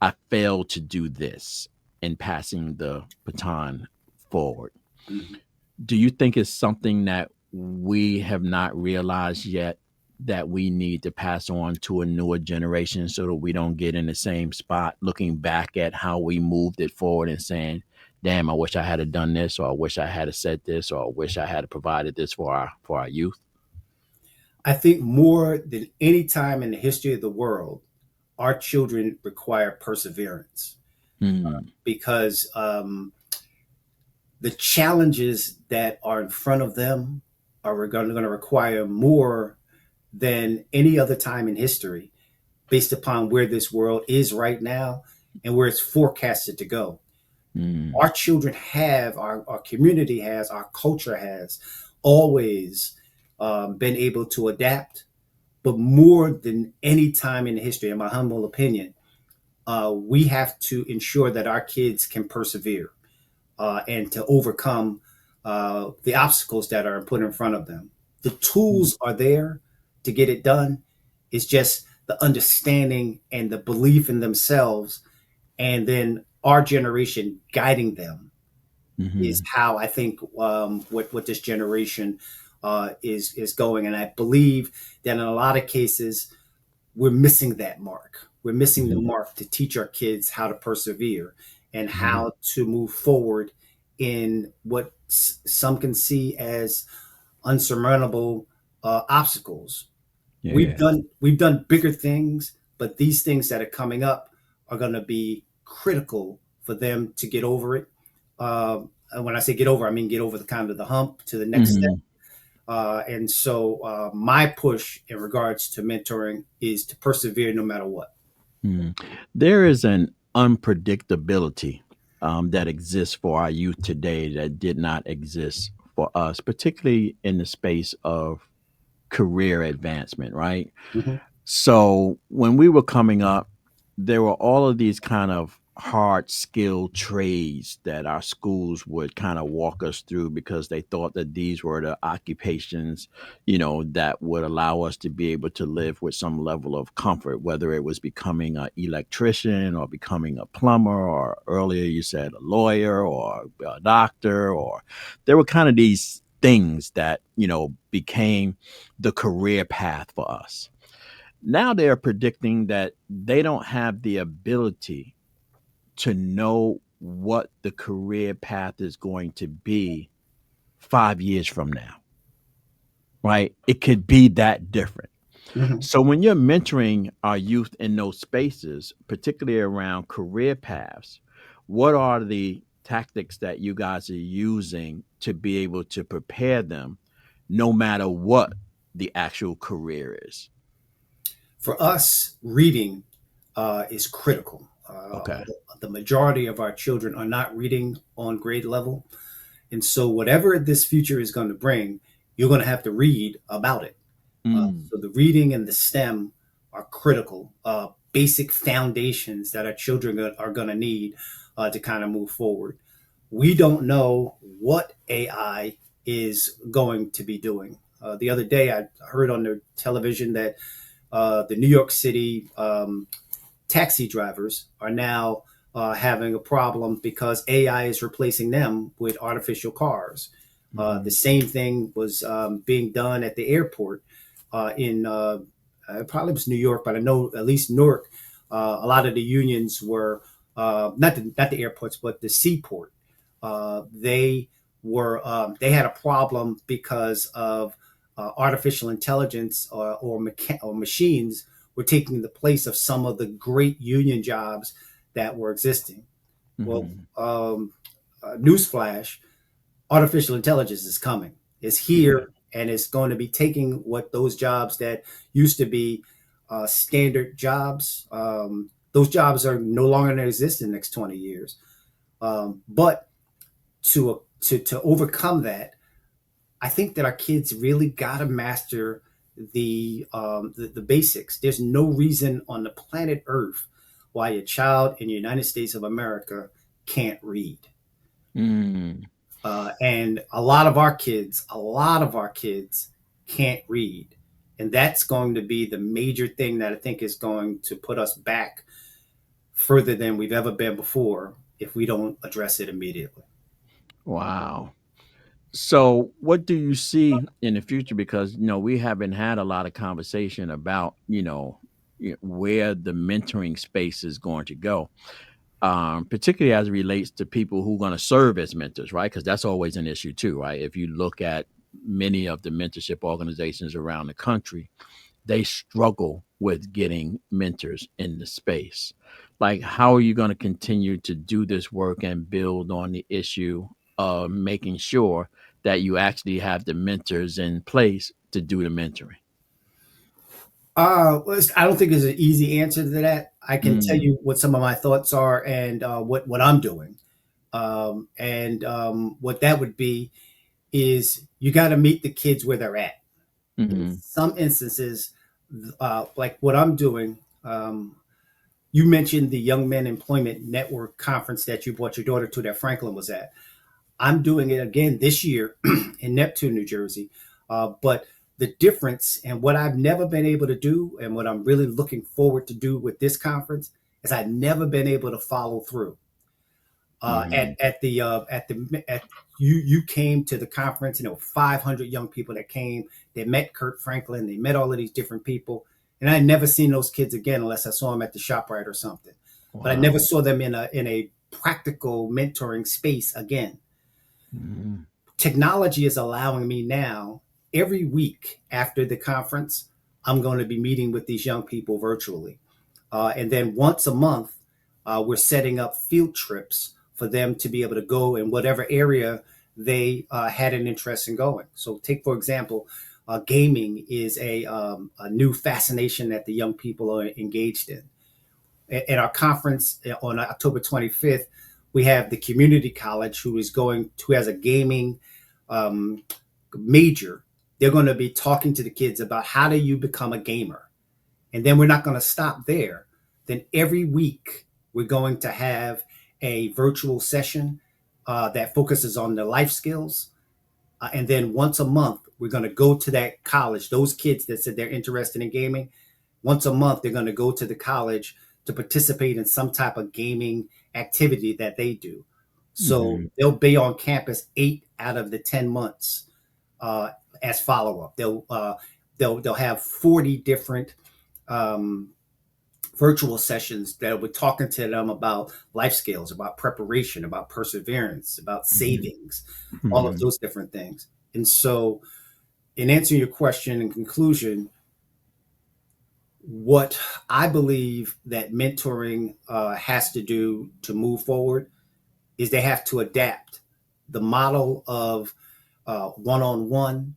I failed to do this in passing the baton forward. Mhm. Do you think it's something that we have not realized yet that we need to pass on to a newer generation so that we don't get in the same spot looking back at how we moved it forward and saying, damn, I wish I had done this, or I wish I had said this, or I wish I had provided this for our youth? I think more than any time in the history of the world, our children require perseverance Hmm. because the challenges that are in front of them are going to require more than any other time in history based upon where this world is right now and where it's forecasted to go. Hmm. Our children have, our community has, our culture has always been able to adapt, but more than any time in history, in my humble opinion, we have to ensure that our kids can persevere and to overcome the obstacles that are put in front of them. The tools are there to get it done. It's just the understanding and the belief in themselves, and then our generation guiding them is Mhm. how I think what this generation is going. And I believe that in a lot of cases we're missing that mark. We're missing the Mhm. mark to teach our kids how to persevere and Mhm. how to move forward in what some can see as unsurmountable obstacles. Yeah. We've done bigger things, but these things that are coming up are going to be critical for them to get over it. And when I say get over, I mean get over the kind of the hump to the next step. Mhm. And so my push in regards to mentoring is to persevere no matter what. Mhm. There is an unpredictability that exists for our youth today that did not exist for us, particularly in the space of career advancement, right? Mhm. So when we were coming up, there were all of these kind of hard skill trades that our schools would kind of walk us through because they thought that these were the occupations, that would allow us to be able to live with some level of comfort, whether it was becoming an electrician or becoming a plumber, or earlier you said a lawyer or a doctor, or there were kind of these things that, became the career path for us. Now they're predicting that they don't have the ability to know what the career path is going to be 5 years from now, right? It could be that different. Mhm. So when you're mentoring our youth in those spaces, particularly around career paths, what are the tactics that you guys are using to be able to prepare them no matter what the actual career is? For us, reading is critical. Okay. The majority of our children are not reading on grade level. And so, whatever this future is going to bring, you're going to have to read about it. Mm. So, the reading and the STEM are critical, basic foundations that our children are going to need to kind of move forward. We don't know what AI is going to be doing. The other day, I heard on the television that the New York City taxi drivers are now having a problem because AI is replacing them with artificial cars. The Mhm. same thing was being done at the airport in probably was New York, but I know at least Newark. A lot of the unions were not the airports, but the seaport. They had a problem because of artificial intelligence or machines were taking the place of some of the great union jobs that were existing. Well, Mhm. newsflash: artificial intelligence is coming. It's Yeah. here, and it's going to be taking what those jobs that used to be standard jobs. Those jobs are no longer going to exist in the next 20 years. But to overcome that, I think that our kids really got to master the basics. There's no reason on the planet Earth why a child in the United States of America can't read. Mm. And a lot of our kids can't read, and that's going to be the major thing that I think is going to put us back further than we've ever been before if we don't address it immediately. Wow. So, what do you see in the future? Because we haven't had a lot of conversation about where the mentoring space is going to go, particularly as it relates to people who are going to serve as mentors, right? Because that's always an issue too, right? If you look at many of the mentorship organizations around the country, they struggle with getting mentors in the space. Like, how are you going to continue to do this work and build on the issue of making sure that you actually have the mentors in place to do the mentoring? I don't think there's an easy answer to that. I can tell Mm. you what some of my thoughts are and what I'm doing. And what that would be is you got to meet the kids where they're at. In Mm-hmm. some instances, like what I'm doing, you mentioned the Young Men Employment Network conference that you brought your daughter to that Franklin was at. I'm doing it again this year in Neptune, New Jersey. But the difference and what I've never been able to do and what I'm really looking forward to do with this conference is I've never been able to follow through. Mm-hmm. At you came to the conference, 500 young people that came. They met Kurt Franklin. They met all of these different people, and I had never seen those kids again unless I saw them at the ShopRite or something. But I never Wow. saw them in a practical mentoring space again. Mm-hmm. Technology is allowing me now every week after the conference, I'm going to be meeting with these young people virtually. And then once a month, we're setting up field trips for them to be able to go in whatever area they had an interest in going. So, take for example, gaming is a new fascination that the young people are engaged in. At our conference on October 25th, we have the community college who has a gaming um, major. They're going to be talking to the kids about how do you become a gamer. And then we're not going to stop there. Then every week, we're going to have a virtual session that focuses on the life skills. And then once a month, we're going to go to that college. Those kids that said they're interested in gaming, once a month, they're going to go to the college to participate in some type of gaming activity that they do. So Mm-hmm. they'll be on campus 8 out of the 10 months uh, as follow up. They'll have 40 different um, virtual sessions that we're talking to them about life skills, about preparation, about perseverance, about savings, all of Mm-hmm. those different things. And so, in answering your question in conclusion, what I believe that mentoring has to do to move forward is they have to adapt. The model of one-on-one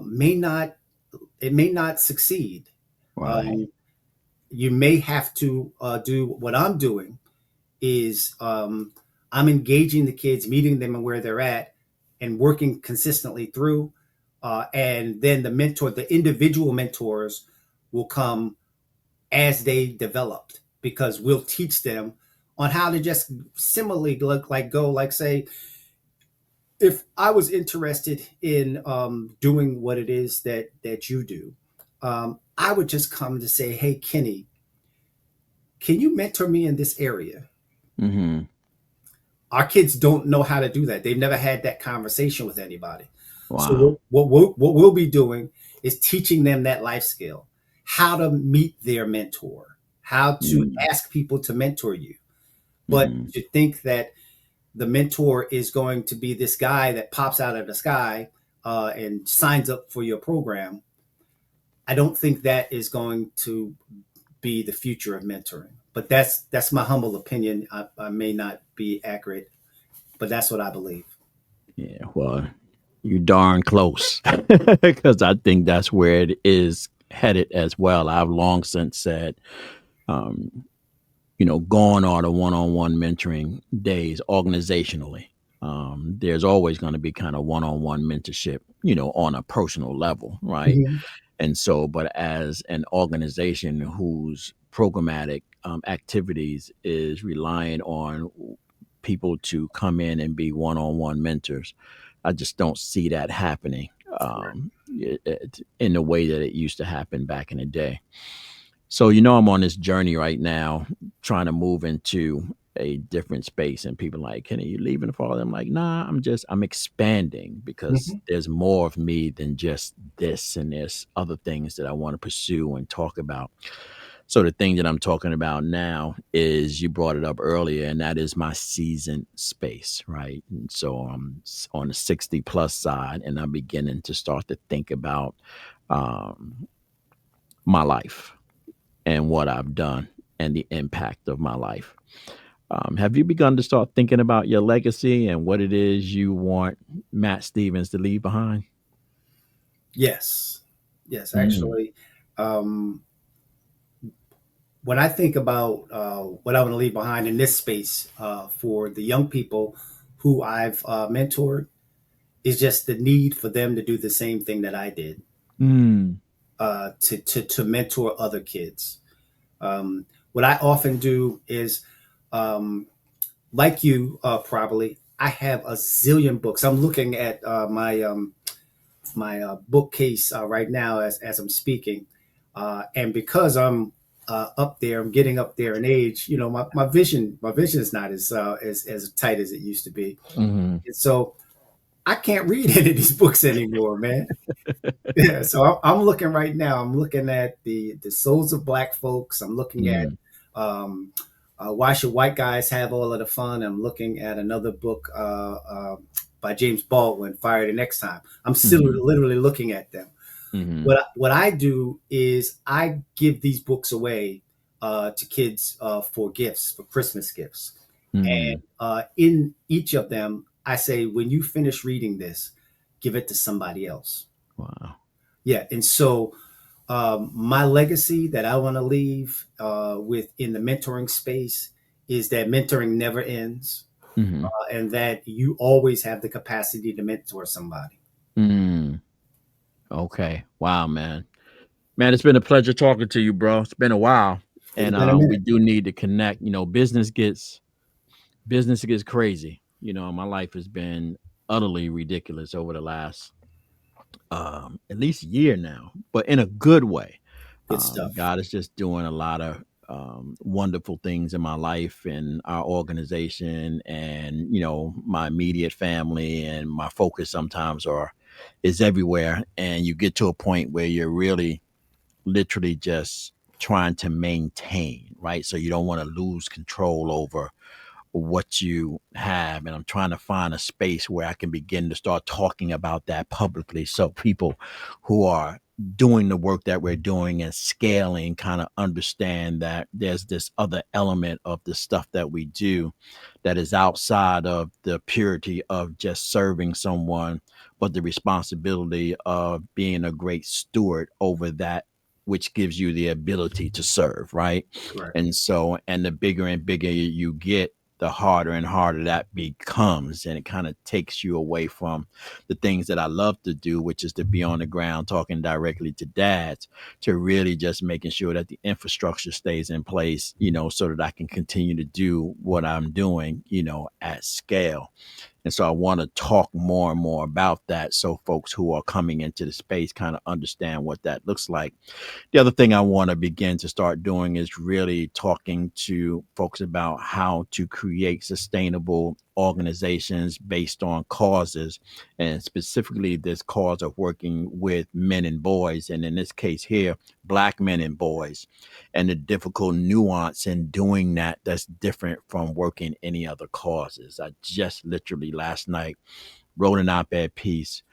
may not it may not succeed. Right. Um, you may have to do what I'm doing is I'm engaging the kids, meeting them and where they're at, and working consistently through. And then the individual mentors will come as they developed because we'll teach them on how to just similarly look like go like say if I was interested in doing what it is that you do, I would just come to say, "Hey, Kenny, can you mentor me in this area?" Mm-hmm. Our kids don't know how to do that. They've never had that conversation with anybody. So Wow. what we'll be doing is teaching them that life skill, how to meet their mentor, how to ask people to mentor you. But Mm-hmm. to think that the mentor is going to be this guy that pops out of the sky and signs up for your program, I don't think that is going to be the future of mentoring. But that's my humble opinion. I may not be accurate, but that's what I believe. Yeah. Well, you darn close, because I think that's where it is headed as well. I've long since said, um, going on a one-on-one mentoring days organizationally. There's always going to be kind of one-on-one mentorship, on a personal level, right? Mhm. And so, but as an organization whose programmatic activities is relying on people to come in and be one-on-one mentors, I just don't see that happening in the way that it used to happen back in the day. So, I'm on this journey right now, trying to move into a different space, and people are like, "Kenny, you leaving the fall?" I'm like, "Nah, I'm expanding because Mhm. there's more of me than just this, and there's other things that I want to pursue and talk about." So the thing that I'm talking about now is you brought it up earlier, and that is my season space, right? And so I'm on the 60 plus side, and I'm beginning to start to think about um, my life and what I've done and the impact of my life. Have you begun to start thinking about your legacy and what it is you want Matt Stevens to leave behind? Yes, yes, Mm, actually, um, when I think about what I want to leave behind in this space for the young people who I've mentored, is just the need for them to do the same thing that I did. Mm. to mentor other kids. What I often do is, um, like you, probably, I have a zillion books. I'm looking at my bookcase right now as I'm speaking, and because I'm up there, I'm getting up there in age. You know, my vision is not as tight as it used to be, Hmm. and so I can't read any of these books anymore, man. Yeah, so I'm looking right now. I'm looking at the souls of Black folks. I'm looking at Mm. um, why should white guys have all of the fun. I'm looking at another book by James Baldwin, Fire the Next Time. I'm still Hmm. literally looking at them. Hmm. What I do is I give these books away to kids for gifts, for Christmas gifts, Hmm. and in each of them, I say, when you finish reading this, give it to somebody else. Wow. Yeah, and so my legacy that I want to leave with in the mentoring space is that mentoring never ends, Hmm. and that you always have the capacity to mentor somebody. Mm. Okay. Wow, man. Man, it's been a pleasure talking to you, bro. It's been a while, It's and been a we minute. do need to connect. You know, business gets crazy. You know, my life has been utterly ridiculous over the last at least year now, but in a good way. Good stuff. God is just doing a lot of wonderful things in my life and our organization, and you know, my immediate family, and my focus sometimes are is everywhere. And you get to a point where you're really literally just trying to maintain, right? So you don't want to lose control over what you have. And I'm trying to find a space where I can begin to start talking about that publicly, so people who are doing the work that we're doing and scaling kind of understand that there's this other element of the stuff that we do that is outside of the purity of just serving someone, but the responsibility of being a great steward over that which gives you the ability to serve, right? Correct. And so, and the bigger and bigger you get, the harder and harder that becomes. And it kind of takes you away from the things that I love to do, which is to be on the ground talking directly to dads, to really just making sure that the infrastructure stays in place, you know, so that I can continue to do what I'm doing, you know, at scale. And so I want to talk more and more about that, so folks who are coming into the space kind of understand what that looks like. The other thing I want to begin to start doing is really talking to folks about how to create sustainable organizations based on causes, and specifically this cause of working with men and boys, and in this case here, Black men and boys, and the difficult nuance in doing that that's different from working any other causes. I just literally last night wrote an op-ed piece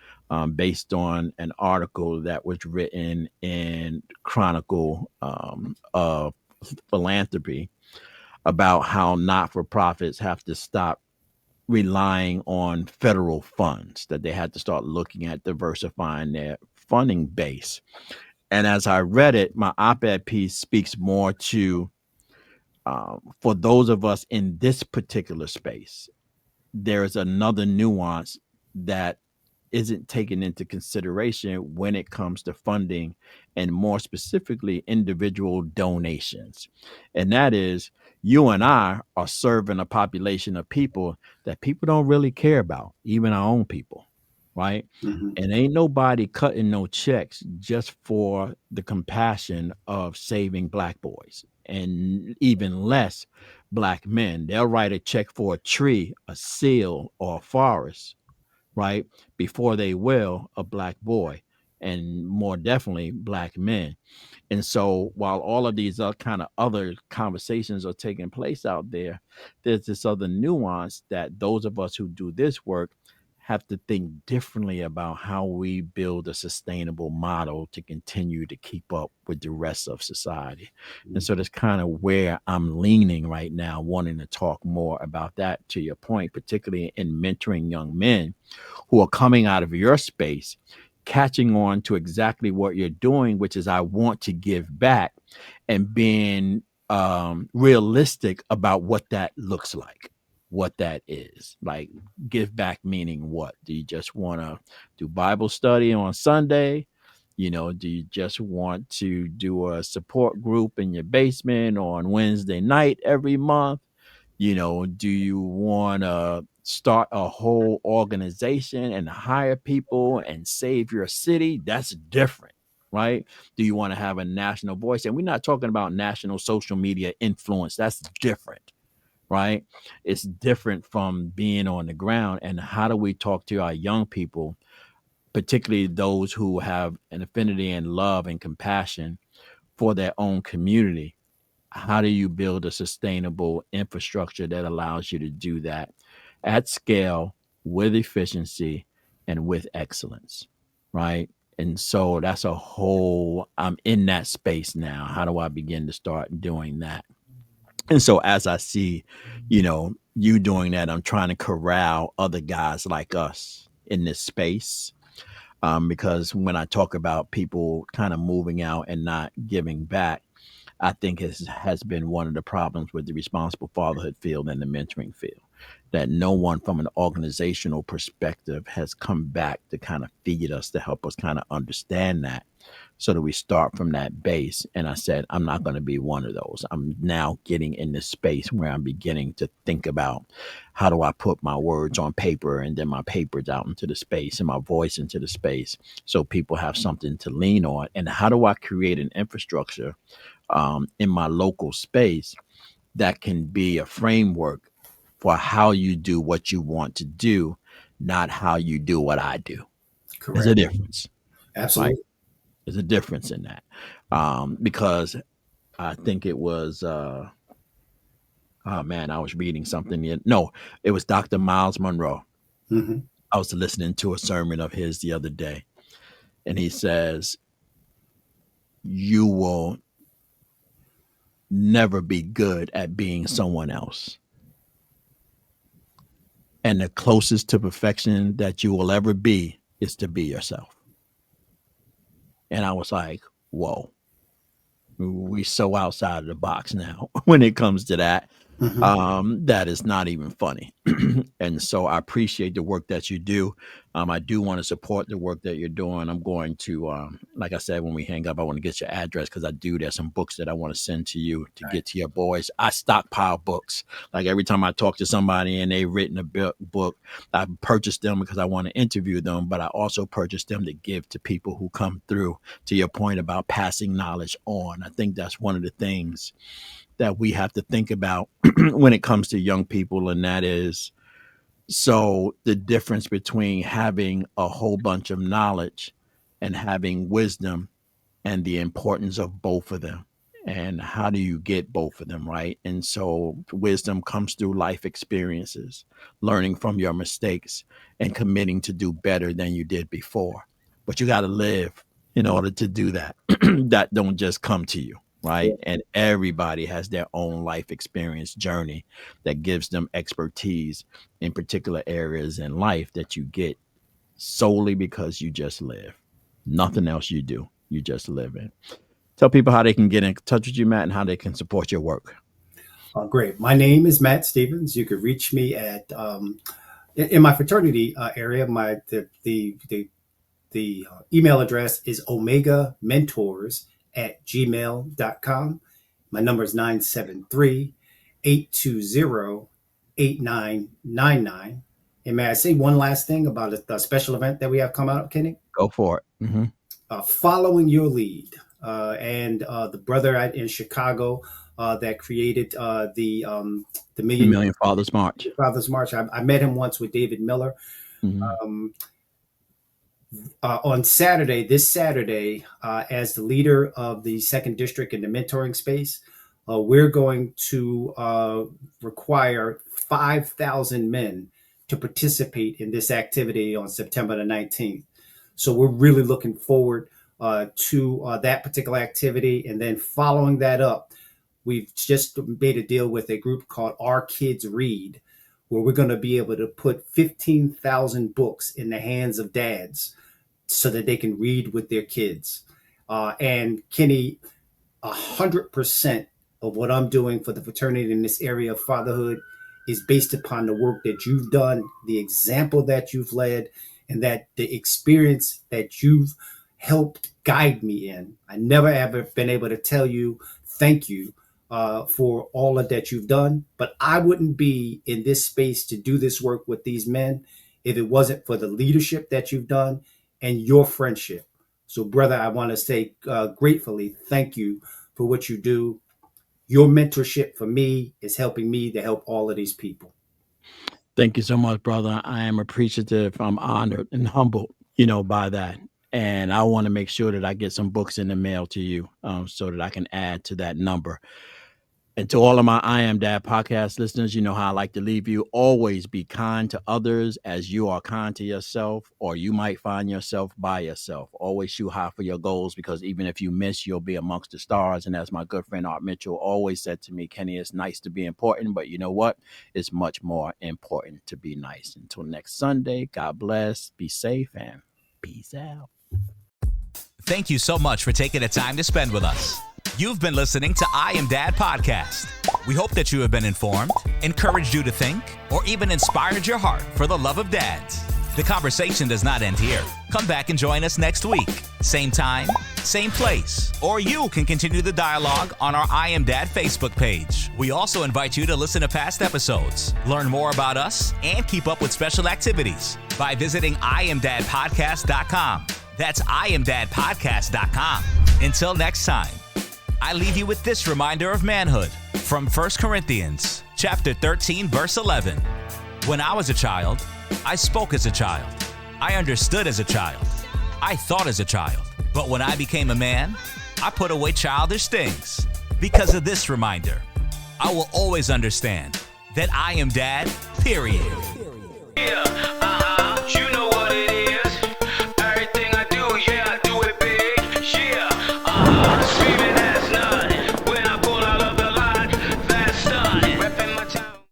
based on an article that was written in Chronicle of Philanthropy about how not-for-profits have to stop relying on federal funds, that they had to start looking at diversifying their funding base. And as I read it, my op-ed piece speaks more to for those of us in this particular space, there is another nuance that isn't taken into consideration when it comes to funding, and more specifically individual donations. And that is, you and I are serving a population of people that people don't really care about, even our own people, right? Hmm. And ain't nobody cutting no checks just for the compassion of saving Black boys, and even less Black men. They'll write a check for a tree, a seal, or a forest, right? Before they will a Black boy, and more definitely Black men. And so while all of these kind of other conversations are taking place out there, there's this other nuance that those of us who do this work have to think differently about how we build a sustainable model to continue to keep up with the rest of society. And so that's kind of where I'm leaning right now, wanting to talk more about that, to your point, particularly in mentoring young men who are coming out of your space, catching on to exactly what you're doing, which is I want to give back, and being realistic about what that looks like, what that is. Like, give back meaning what? Do you just want to do Bible study on Sunday? Do you just want to do a support group in your basement on Wednesday night every month? Do you want to start a whole organization and hire people and save your city? That's different, right? Do you want to have a national voice? And we're not talking about national social media influence. That's different, right? It's different from being on the ground. And how do we talk to our young people, particularly those who have an affinity and love and compassion for their own community? How do you build a sustainable infrastructure that allows you to do that at scale with efficiency and with excellence, right? And so that's I'm in that space now. How do I begin to start doing that? And so as I see, you doing that, I'm trying to corral other guys like us in this space. Because when I talk about people kind of moving out and not giving back, I think has been one of the problems with the responsible fatherhood field and the mentoring field, that no one from an organizational perspective has come back to kind of feed us, to help us kind of understand that, so that we start from that base. And I said, I'm not going to be one of those. I'm now getting in this space where I'm beginning to think about, how do I put my words on paper and then my papers out into the space and my voice into the space, so people have something to lean on? And how do I create an infrastructure in my local space that can be a framework for how you do what you want to do, not how you do what I do? There's a Correct. difference, right? Absolutely. There's a difference in that. Because I think it was, oh man, I was reading something. No, it was Dr. Miles Monroe. Hmm. I was listening to a sermon of his the other day, and he says, you will never be good at being someone else. And the closest to perfection that you will ever be is to be yourself. And I was like, whoa, we so outside of the box now when it comes to that. Hmm. That is not even funny. And so I appreciate the work that you do. I do want to support the work that you're doing. I'm going to, like I said, when we hang up, I want to get your address, because there's some books that I want to send to you to get to your boys. I stockpile books. Like every time I talk to somebody and they've written a book, I purchase them because I want to interview them, but I also purchase them to give to people who come through. To your point about passing knowledge on, I think that's one of the things that we have to think about when it comes to young people. And that is, so the difference between having a whole bunch of knowledge and having wisdom, and the importance of both of them. And how do you get both of them, right? And so wisdom comes through life experiences, learning from your mistakes, and committing to do better than you did before. But you got to live in order to do that. That don't just come to you, right? And everybody has their own life experience journey that gives them expertise in particular areas in life that you get solely because you just live. Nothing else you do. You just live in. Tell people how they can get in touch with you, Matt, and how they can support your work. Great. My name is Matt Stevens. You could reach me at in my fraternity area. The email address is omegamentors@gmail.com. My number is 973-820-8999. And may I say one last thing about a special event that we have come out, Kenny? Go for it. Mm-hmm. Following your lead, and the brother in Chicago that created the The Million Million Fathers March. Fathers March. I met him once with David Miller. Mm-hmm. Um, on Saturday, this Saturday, as the leader of the second district in the mentoring space, we're going to require 5,000 men to participate in this activity on September the 19th. So we're really looking forward to that particular activity. And then following that up, we've just made a deal with a group called Our Kids Read, where we're going to be able to put 15,000 books in the hands of dads so that they can read with their kids. And Kenny, 100% of what I'm doing for the fraternity in this area of fatherhood is based upon the work that you've done, the example that you've led, and that the experience that you've helped guide me in. I never ever been able to tell you thank you for all of that you've done, but I wouldn't be in this space to do this work with these men if it wasn't for the leadership that you've done and your friendship. So, brother, I want to say gratefully thank you for what you do. Your mentorship for me is helping me to help all of these people. Thank you so much, brother. I am appreciative. I'm honored and humbled, by that. And I want to make sure that I get some books in the mail to you so that I can add to that number. And to all of my I Am Dad podcast listeners, you know how I like to leave you. Always be kind to others as you are kind to yourself, or you might find yourself by yourself. Always shoot high for your goals, because even if you miss, you'll be amongst the stars. And as my good friend Art Mitchell always said to me, Kenny, it's nice to be important, but you know what? It's much more important to be nice. Until next Sunday, God bless, be safe, and peace out. Thank you so much for taking the time to spend with us. You've been listening to I Am Dad podcast. We hope that you have been informed, encouraged you to think, or even inspired your heart for the love of dads. The conversation does not end here. Come back and join us next week. Same time, same place. Or you can continue the dialogue on our I Am Dad Facebook page. We also invite you to listen to past episodes, learn more about us, and keep up with special activities by visiting IamDadPodcast.com. That's IamDadPodcast.com. Until next time, I leave you with this reminder of manhood from 1 Corinthians chapter 13, verse 11. When I was a child, I spoke as a child. I understood as a child. I thought as a child. But when I became a man, I put away childish things. Because of this reminder, I will always understand that I am Dad, period. Yeah.